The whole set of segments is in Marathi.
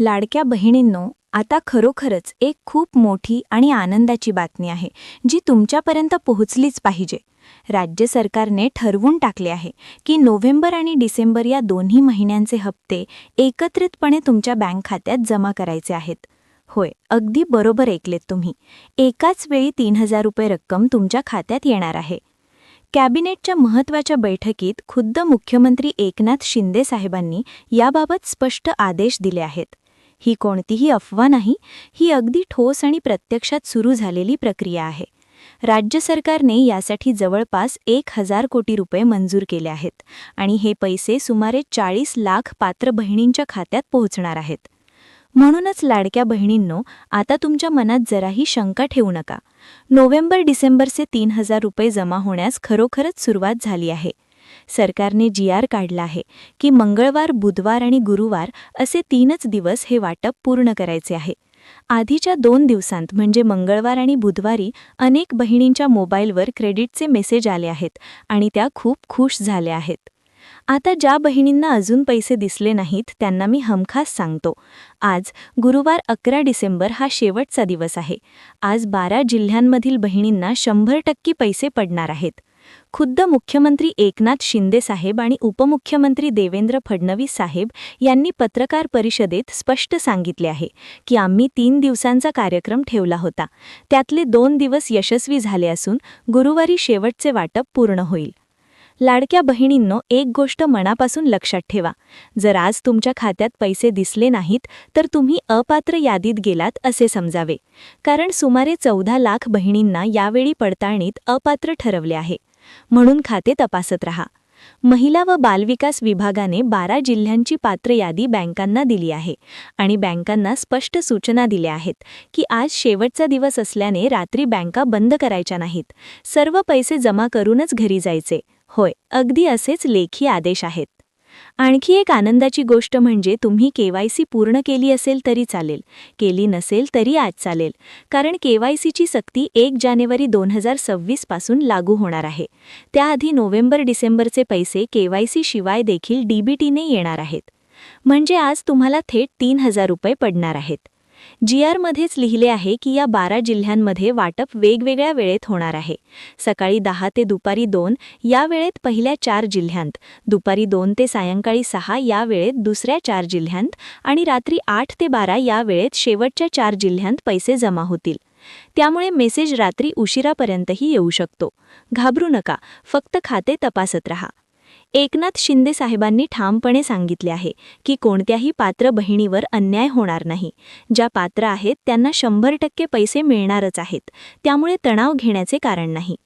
लाडक्या बहिणींनो, आता खरोखरच एक खूप मोठी आणि आनंदाची बातमी आहे, जी तुमच्यापर्यंत पोहोचलीच पाहिजे. राज्य सरकारने ठरवून टाकले आहे की नोव्हेंबर आणि डिसेंबर या दोन्ही महिन्यांचे हप्ते एकत्रितपणे तुमच्या बँक खात्यात जमा करायचे आहेत. होय, अगदी बरोबर ऐकलेत तुम्ही. एकाच वेळी 3,000 रुपये रक्कम तुमच्या खात्यात येणार आहे. कॅबिनेटच्या महत्त्वाच्या बैठकीत खुद्द मुख्यमंत्री एकनाथ शिंदे साहेबांनी याबाबत स्पष्ट आदेश दिले आहेत. ही कोणतीही अफवा नाही, ही अगदी ठोस आणि प्रत्यक्षात सुरू झालेली प्रक्रिया आहे. राज्य सरकारने यासाठी जवळपास 1,000 कोटी रुपये मंजूर केले आहेत आणि हे पैसे सुमारे 40 लाख पात्र बहिणींच्या खात्यात पोहोचणार आहेत. म्हणूनच लाडक्या बहिणींनो, आता तुमच्या मनात जराही शंका ठेवू नका. नोव्हेंबर-डिसेंबरचे 3,000 रुपये जमा होण्यास खरोखरच सुरुवात झाली आहे. सरकारने GR काढला आहे की मंगळवार, बुधवार आणि गुरुवार असे 3च दिवस हे वाटप पूर्ण करायचे आहे. आधीच्या 2 दिवसांत म्हणजे मंगळवार आणि बुधवारी अनेक बहिणींच्या मोबाईलवर क्रेडिटचे मेसेज आले आहेत आणि त्या खूप खुश झाल्या आहेत. आता ज्या बहिणींना अजून पैसे दिसले नाहीत त्यांना मी हमखास सांगतो, आज गुरुवार 11 डिसेंबर हा शेवटचा दिवस आहे. आज 12 जिल्ह्यांमधील बहिणींना 100% पैसे पडणार आहेत. खुद्द मुख्यमंत्री एकनाथ शिंदे साहेब आणि उपमुख्यमंत्री देवेंद्र फडणवीस साहेब यांनी पत्रकार परिषदेत स्पष्ट सांगितले आहे की आम्ही 3 दिवसांचा कार्यक्रम ठेवला होता. त्यातले 2 दिवस यशस्वी झाले असून गुरुवारी शेवटचे वाटप पूर्ण होईल. लाडक्या बहिणींनो, एक गोष्ट मनापासून लक्षात ठेवा. जर आज तुमच्या खात्यात पैसे दिसले नाहीत तर तुम्ही अपात्र यादीत गेलात असे समजावे. कारण सुमारे 14 लाख बहिणींना यावेळी पडताळणीत अपात्र ठरवले आहे. म्हणून खाते तपासत रहा. महिला व बालविकास विभागाने 12 जिल्ह्यांची पात्र यादी बँकांना दिली आहे आणि बँकांना स्पष्ट सूचना दिल्या आहेत की आज शेवटचा दिवस असल्याने रात्री बँका बंद करायच्या नाहीत. सर्व पैसे जमा करूनच घरी जायचे. होय, अगदी असेच लेखी आदेश आहेत. आणखी एक आनंदाची गोष्ट म्हणजे तुम्ही KYC पूर्ण केली असेल तरी चालेल, केली नसेल तरी आज चालेल. कारण KYCची सक्ती 1 जानेवारी 2026 पासून लागू होणार आहे. त्याआधी नोव्हेंबर-डिसेंबरचे पैसे KYC शिवाय देखील DBTने येणार आहेत. म्हणजे आज तुम्हाला थेट 3,000 रुपये पडणार आहेत. GR मध्येच लिहिले आहे की या 12 जिल्ह्यांमध्ये वाटप वेगवेगळ्या वेळेत होणार आहे. सकाळी 10 ते दुपारी 2 या वेळेत पहिल्या 4 जिल्ह्यांत, दुपारी 2 ते सायंकाळी 6 या वेळेत दुसऱ्या 4 जिल्ह्यांत आणि रात्री 8 ते 12 या वेळेत शेवटच्या 4 जिल्ह्यांत पैसे जमा होतील. त्यामुळे मेसेज रात्री उशिरापर्यंतही येऊ शकतो. घाबरू नका, फक्त खाते तपासत रहा. एकनाथ शिंदे साहेबांनी ठामपणे सांगितले आहे की कोणत्याही पात्र बहिणीवर अन्याय होणार नाही. ज्या पात्र आहेत त्यांना 100% पैसे मिळणारच आहेत. त्यामुळे तणाव घेण्याचे कारण नाही.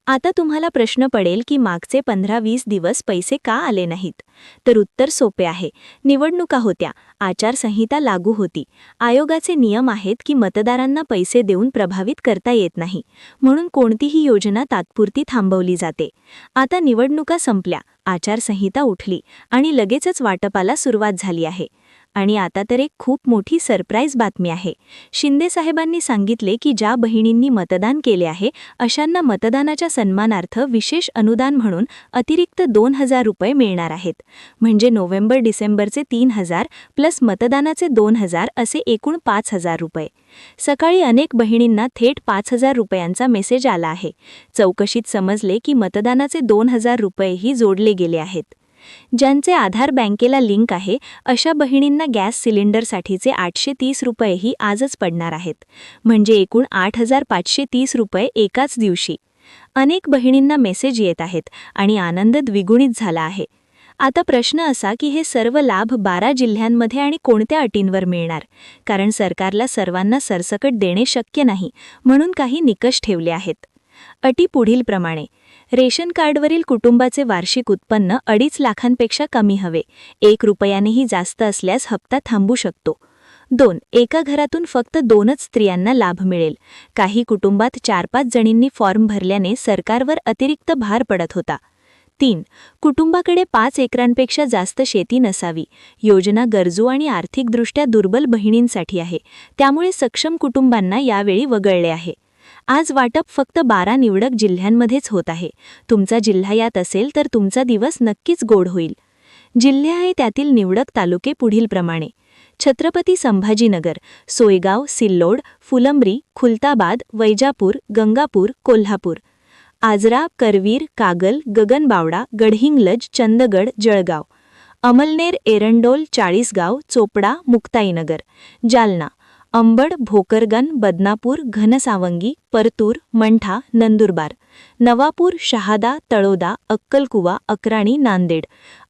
आता तुम्हाला प्रश्न पडेल की मागचे 15-20 दिवस पैसे का आले नाहीत? तर उत्तर सोपे आहे. निवडणुका होत्या, आचारसंहिता लागू होती. आयोगाचे नियम आहेत की मतदारांना पैसे देऊन प्रभावित करता येत नाही. म्हणून कोणतीही योजना तात्पुरती थांबवली जाते. आता निवडणुका संपल्या, आचारसंहिता उठली आणि लगेचच वाटपाला सुरुवात झाली आहे. आणि आता तर एक खूप मोठी सरप्राईज बातमी आहे. शिंदे साहेबांनी सांगितले की ज्या बहिणींनी मतदान केले आहे अशांना मतदानाच्या सन्मानार्थ विशेष अनुदान म्हणून अतिरिक्त 2,000 रुपये मिळणार आहेत. म्हणजे नोव्हेंबर-डिसेंबरचे 3,000 प्लस मतदानाचे 2,000 असे एकूण 5,000 रुपये. सकाळी अनेक बहिणींना थेट 5,000 रुपयांचा मेसेज आला आहे. चौकशीत समजले की मतदानाचे 2,000 रुपयेही जोडले गेले आहेत. ज्यांचे आधार बँकेला लिंक आहे अशा बहिणींना गॅस सिलेंडरसाठीचे 830 रुपयेही आजच पडणार आहेत. म्हणजे एकूण 8,530 रुपये एकाच दिवशी. अनेक बहिणींना मेसेज येत आहेत आणि आनंद द्विगुणित झाला आहे. आता प्रश्न असा की हे सर्व लाभ 12 जिल्ह्यांमध्ये आणि कोणत्या अटींवर मिळणार? कारण सरकारला सर्वांना सरसकट देणे शक्य नाही, म्हणून काही निकष ठेवले आहेत. अटी पुढीलप्रमाणे: रेशन कार्डवरील कुटुंबाचे वार्षिक उत्पन्न 2.5 लाखांपेक्षा कमी हवे. 1 रुपयानेही जास्त असल्यास हप्ता थांबू शकतो. 2. एका घरातून फक्त 2च स्त्रियांना लाभ मिळेल. काही कुटुंबात 4-5 जणींनी फॉर्म भरल्याने सरकारवर अतिरिक्त भार पडत होता. 3. कुटुंबाकडे 5 एकरांपेक्षा जास्त शेती नसावी. योजना गरजू आणि आर्थिकदृष्ट्या दुर्बल बहिणींसाठी आहे. त्यामुळे सक्षम कुटुंबांना यावेळी वगळले आहे. आज वाटप फक्त 12 निवडक जिल्ह्यांमध्येच होत आहे. तुमचा जिल्हा यात असेल तर तुमचा दिवस नक्कीच गोड होईल. जिल्हे आहे त्यातील निवडक तालुके पुढीलप्रमाणे: छत्रपती संभाजीनगर, सोयगाव, सिल्लोड, फुलंब्री, खुलताबाद, वैजापूर, गंगापूर, कोल्हापूर. आजरा, करवीर, कागल, गगनबावडा, गडहिंग्लज, चंदगड, जळगाव. अमलनेर, एरंडोल, चाळीसगाव, चोपडा, मुक्ताईनगर. जालना, अंबड, भोकरगन, बदनापूर, घनसावंगी, परतूर, मंठा, नंदुरबार. नवापूर, शहादा, तळोदा, अक्कलकुवा, अक्राणी, नांदेड.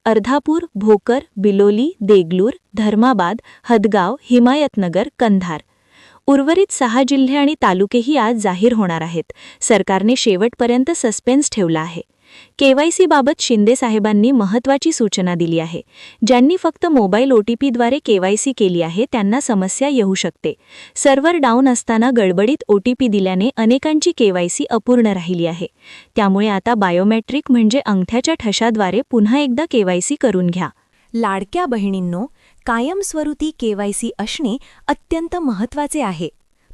अर्धापूर, भोकर, बिलोली, देगलूर, धर्माबाद, हदगाव, हिमायतनगर, कंधार. उर्वरित 6 जिल्हे आणि तालुकेही आज जाहीर होणार आहेत. सरकारने शेवटपर्यंत सस्पेन्स ठेवला आहे. केवायसी बाबत शिंदे साहेबांनी महत्त्वाची सूचना दिली आहे. ज्यांनी फक्त मोबाईल ओटीपीद्वारे केवायसी केली आहे त्यांना समस्या येऊ शकते. सर्व्हर डाऊन असताना गडबडीत ओटीपी दिल्याने अनेकांची केवायसी अपूर्ण राहिली आहे. त्यामुळे आता बायोमेट्रिक म्हणजे अंगठ्याच्या ठशाद्वारे पुन्हा एकदा केवायसी करून घ्या. लाडक्या बहिणींनो, कायमस्वरूपी केवायसी असणे अत्यंत महत्त्वाचे आहे.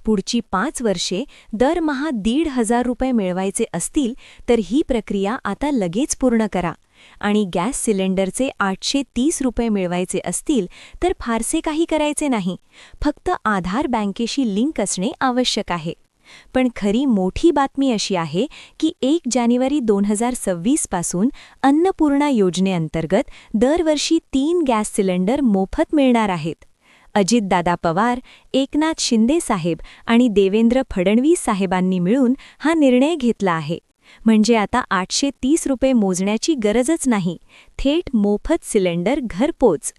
पुढची 5 वर्षे दरमहा 1,500 रुपये मिळवायचे असतील तर ही प्रक्रिया आता लगेच पूर्ण करा. आणि गॅस सिलेंडरचे 830 रुपये मिळवायचे असतील तर फारसे काही करायचे नाही. फक्त आधार बँकेशी लिंक असणे आवश्यक आहे. पण खरी मोठी बातमी अशी आहे की 1 जानेवारी 2026 पासून अन्नपूर्णा योजनेअंतर्गत दरवर्षी 3 गॅस सिलेंडर मोफत मिळणार आहेत. अजितदादा पवार, एकनाथ शिंदे साहेब आणि देवेंद्र फडणवीस साहेबांनी मिळून हा निर्णय घेतला आहे. म्हणजे आता 830 रुपये मोजण्याची गरजच नाही. थेट मोफत सिलेंडर घरपोच.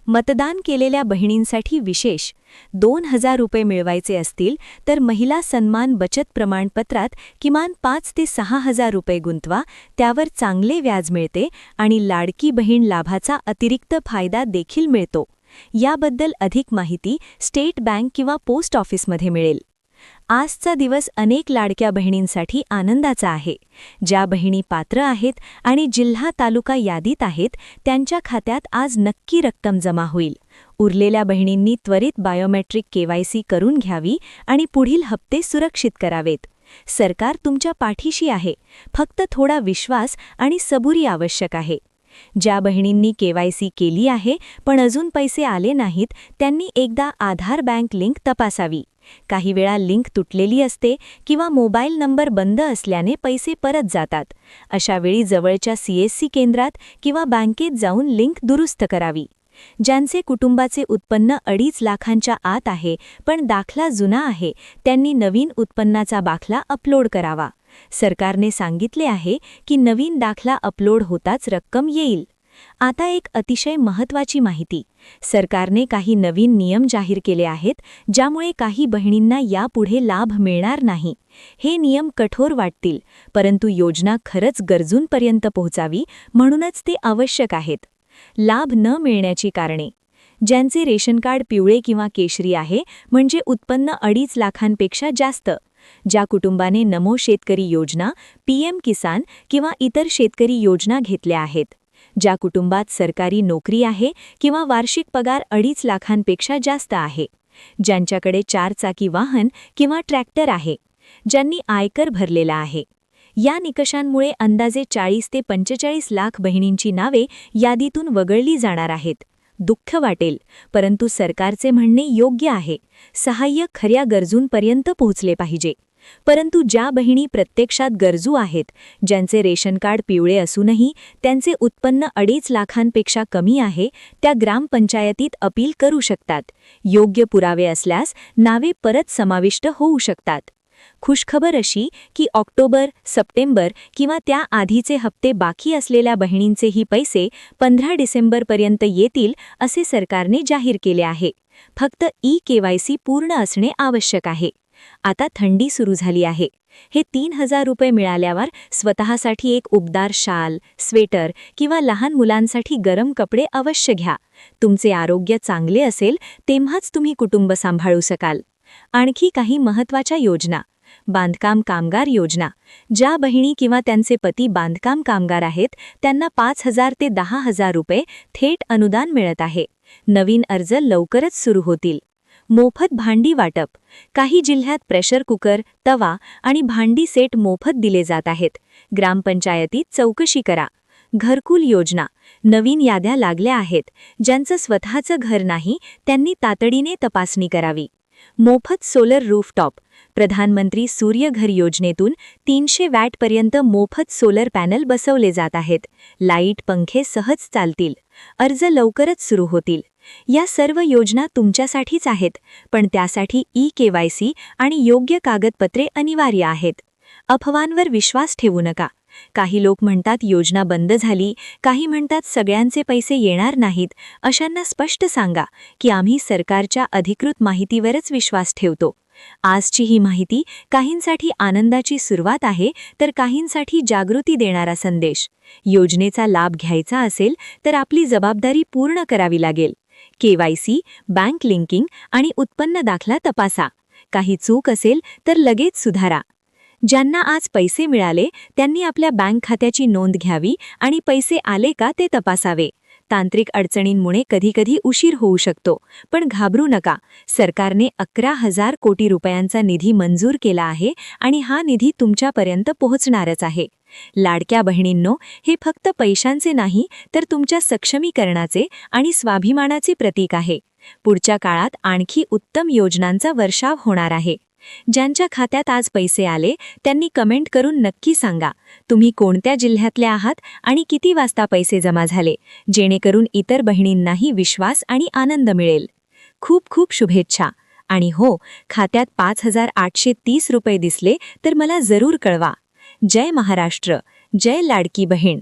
मतदान केलेल्या बहिणींसाठी विशेष 2,000 रुपये मिळवायचे असतील तर महिला सन्मान बचत प्रमाणपत्रात किमान 5 ते 6,000 रुपये गुंतवा. त्यावर चांगले व्याज मिळते आणि लाडकी बहीण लाभाचा अतिरिक्त फायदा देखील मिळतो. याबद्दल अधिक माहिती स्टेट बँक किंवा पोस्ट ऑफिसमध्ये मिळेल. आजचा दिवस अनेक लाडक्या बहिणींसाठी आनंदाचा आहे. ज्या बहिणी पात्र आहेत आणि जिल्हा तालुका यादीत आहेत त्यांच्या खात्यात आज नक्की रक्कम जमा होईल. उरलेल्या बहिणींनी त्वरित बायोमेट्रिक केवायसी करून घ्यावी आणि पुढील हप्ते सुरक्षित करावेत. सरकार तुमच्या पाठीशी आहे. फक्त थोडा विश्वास आणि सबुरी आवश्यक आहे. ज्या बहिणींनी केवायसी केली आहे पण अजून पैसे आले नाहीत त्यांनी एकदा आधार बँक लिंक तपासावी. काही वेळा लिंक तुटलेली असते किंवा मोबाईल नंबर बंद असल्याने पैसे परत जातात. अशा वेळी जवळच्या सीएससी केंद्रात किंवा बँकेत जाऊन लिंक दुरुस्त करावी. ज्यांचे कुटुंबाचे उत्पन्न 2.5 लाखांच्या आत आहे पण दाखला जुना आहे त्यांनी नवीन उत्पन्नाचा दाखला अपलोड करावा. सरकारने सांगितले आहे की नवीन दाखला अपलोड होताच रक्कम येईल. आता एक अतिशय महत्त्वाची माहिती. सरकारने काही नवीन नियम जाहीर केले आहेत ज्यामुळे काही बहिणींना यापुढे लाभ मिळणार नाही. हे नियम कठोर वाटतील परंतु योजना खरंच गरजूंपर्यंत पोहोचावी म्हणूनच ते आवश्यक आहेत. लाभ न मिळण्याची कारणे. ज्यांचे रेशन कार्ड पिवळे किंवा केशरी आहे म्हणजे उत्पन्न 2.5 लाखांपेक्षा जास्त. ज्या कुटुंबाने नमो शेतकरी योजना, पीएम किसान किंवा इतर शेतकरी योजना घेतल्या आहेत. ज्या कुटुंबात सरकारी नोकरी आहे किंवा वार्षिक पगार 2.5 लाखांपेक्षा जास्त आहे. ज्यांच्याकडे 4 चाकी वाहन किंवा ट्रॅक्टर आहे. ज्यांनी आयकर भरलेला आहे. या निकषांमुळे अंदाजे 40 ते 45 लाख बहिणींची नावे यादीतून वगळली जाणार आहेत. दुःख वाटेल परंतु सरकारचे म्हणणे योग्य आहे. सहाय्य खऱ्या गरजूंपर्यंत पोहोचले पाहिजे. परंतु ज्या बहिणी प्रत्यक्षात गरजू आहेत, ज्यांचे रेशन कार्ड पिवळे असूनही त्यांचे उत्पन्न 2.5 लाखांपेक्षा कमी आहे, त्या ग्रामपंचायतीत अपील करू शकतात. योग्य पुरावे असल्यास नावे परत समाविष्ट होऊ शकतात. खुशखबर अशी की ऑक्टोबर, सप्टेंबर किंवा त्या आधीचे हप्ते बाकी असलेल्या बहिणींचेही पैसे 15 डिसेंबरपर्यंत येतील असे सरकारने जाहीर केले आहे. फक्त ई-केवायसी पूर्ण असणे आवश्यक आहे. आता थंडी सुरू झाली आहे. हे 3,000 रुपये मिळाल्यावर स्वतःसाठी एक उबदार शाल, स्वेटर किंवा लहान मुलांसाठी गरम कपडे अवश्य घ्या. तुमचे आरोग्य चांगले असेल तेव्हाच तुम्ही कुटुंब सांभाळू शकाल. आणखी काही महत्त्वाच्या योजना. बांधकाम कामगार योजना. ज्या बहिणी किंवा त्यांचे पती बांधकाम कामगार आहेत त्यांना 5,000 ते 10,000 रुपये थेट अनुदान मिळत आहे. नवीन अर्ज लवकरच सुरू होतील. मोफत भांडी वाटप. काही जिल्ह्यात प्रेशर कुकर, तवा आणि भांडी सेट मोफत दिले जात आहेत. ग्रामपंचायतीत चौकशी करा. घरकुल योजना, नवीन याद्या लागल्या आहेत. ज्यांचं स्वतःचं घर नाही त्यांनी तातडीने तपासणी करावी. मोफत सोलर रूफटॉप, प्रधानमंत्री सूर्यघर योजनेतून 300 वॅटपर्यंत मोफत सोलर पॅनल बसवले जात आहेत. लाईट, पंखे सहज चालतील. अर्ज लवकरच सुरू होतील. या सर्व योजना तुमच्यासाठीच आहेत, पण त्यासाठी ई-KYC आणि योग्य कागदपत्रे अनिवार्य आहेत. अफवांवर विश्वास ठेवू नका. काही लोक म्हणतात योजना बंद झाली, काही म्हणतात सगळ्यांचे पैसे येणार नाहीत. अशांना स्पष्ट सांगा की आम्ही सरकारच्या अधिकृत माहितीवरच विश्वास ठेवतो. आजची ही माहिती काहींसाठी आनंदाची सुरुवात आहे, तर काहींसाठी जागृती देणारा संदेश. योजनेचा लाभ घ्यायचा असेल तर आपली जबाबदारी पूर्ण करावी लागेल. KYC, बँक लिंकिंग आणि उत्पन्न दाखला तपासा. काही चूक असेल तर लगेच सुधारा. ज्यांना आज पैसे मिळाले त्यांनी आपल्या बँक खात्याची नोंद घ्यावी आणि पैसे आले का ते तपासावे. तांत्रिक अडचणींमुळे कधीकधी उशीर होऊ शकतो, पण घाबरू नका. सरकारने 11,000 कोटी रुपयांचा निधी मंजूर केला आहे आणि हा निधी तुमच्यापर्यंत पोहोचणारच आहे. लाडक्या बहिणींनो, हे फक्त पैशांचे नाही तर तुमच्या सक्षमीकरणाचे आणि स्वाभिमानाचे प्रतीक आहे. पुढच्या काळात आणखी उत्तम योजनांचा वर्षाव होणार आहे. ज्यांच्या खात्यात आज पैसे आले त्यांनी कमेंट करून नक्की सांगा तुम्ही कोणत्या जिल्ह्यातले आहात आणि किती वाजता पैसे जमा झाले, जेणेकरून इतर बहिणींनाही विश्वास आणि आनंद मिळेल. खूप खूप शुभेच्छा. आणि हो, खात्यात 5,830 रुपये दिसले तर मला जरूर कळवा. जय महाराष्ट्र, जय लाडकी बहीण.